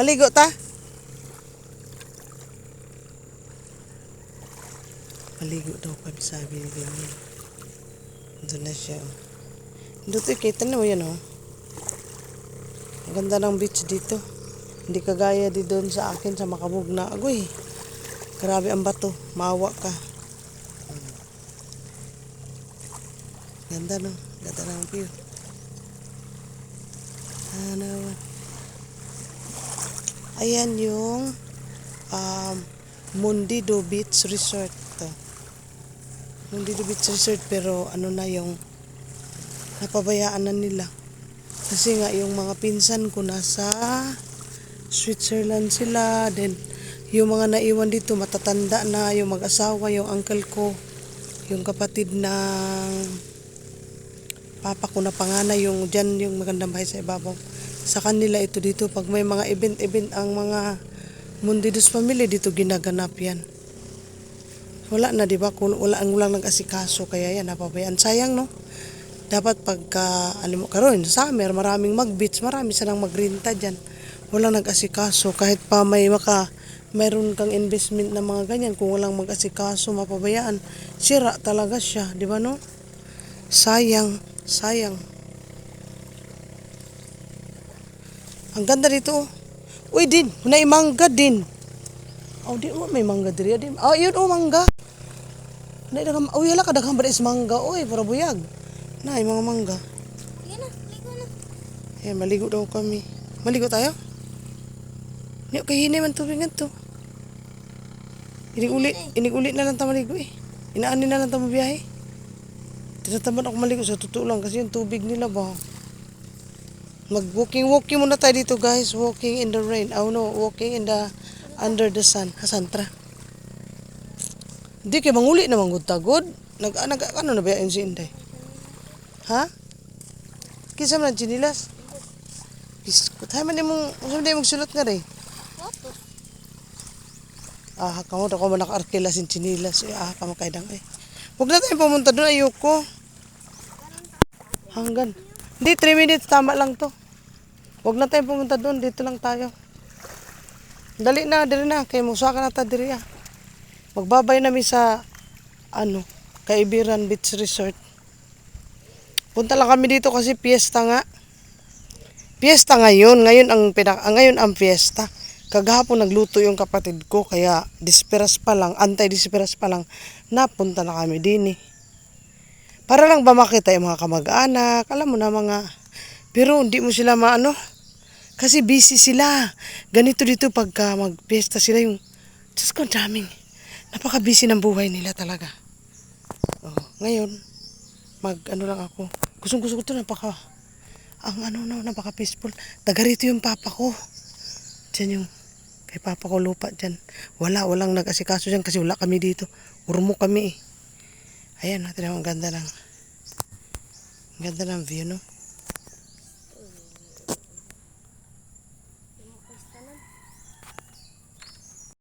Maligo ta? Maligo daw kami, sabi ni ganyan. Doon na siya. Dito kita na mo yan oh. Ang ganda ng beach dito. Hindi kagaya di doon sa akin sa Makabugna. Agoy, grabe ang bato. Maawa ka. Ganda no. Ganda ng view. Ano. Ayan yung Mundido Beach Resort to. Mundido Beach Resort pero ano na yung napabayaan na nila. Kasi nga yung mga pinsan ko nasa Switzerland sila. Then yung mga naiwan dito matatanda na, yung mag-asawa, yung uncle ko, yung kapatid ng papa ko na panganay, yung dyan yung magandang bahay sa ibabaw. Sa kanila ito dito. Pag may mga event ang mga Mundidos family dito ginaganap yan. Wala na diba? Kung walang nag-asikaso kaya yan napabayaan. Sayang no? Dapat pagka alam mo karon summer maraming mag-beach, marami silang magrenta diyan. Walang nag-asikaso kahit pa mayroon kang investment na mga ganyan, kung walang mag-asikaso mapabayaan, sira talaga siya, di ba no? Sayang. Ang ganda dito. Uy din, may mangga din. Oh, di mo may mangga diri din. Oh, yun oh mangga. Oh, yala ka daghang is mangga. Oy, para buyag. Na, yung mga mangga. Yan na, ligo na. Ayan, maligo daw kami. Maligo tayo? Niyo, kahini man tubig nga to. Inig-uli na lang tayo maligo eh. Inaanin na lang tayo mabiyahe. Tinatamad ako maligo sa totoo lang kasi yung tubig nila ba. Mag-walking muna tayo dito guys. Walking in the rain. Oh no, walking in the under the sun. Hasantra. Hindi kayo manguli na manggod-tagod. Ano na ba yung si Inday? Ha? Kisa man ang chinilas? Biskut. Hay man mong magsulot nga rin. Kamo ako man naka-arkila sin chinilas. Kamo kaidang eh. Huwag na tayo pumunta doon. Ayoko. Hanggan. Hindi, 3 minutes. Tama lang to. Huwag na tayo pumunta doon. Dito lang tayo. Dali na, dali na. Kaya musaka na tayo diri ah. Magbabay namin sa Kaibiran Beach Resort. Punta lang kami dito kasi piyesta nga. Piyesta ngayon. Ngayon ang piyesta. Kagahapon nagluto yung kapatid ko. Kaya anti-disperas pa lang. Napunta na kami din eh. Para lang ba makita yung mga kamag-anak. Alam mo na pero hindi mo sila kasi busy sila. Ganito dito pagka magpiyesta sila yung Diyos ko daming. Napaka-busy ng buhay nila talaga. Ngayon lang ako. Gusto ko ito napaka peaceful. Taga rito yung papa ko. Diyan yung kay papa ko lupa diyan. Walang nag-asikaso diyan kasi wala kami dito. Urmo kami eh. Ayan, natin ang ganda ng view no.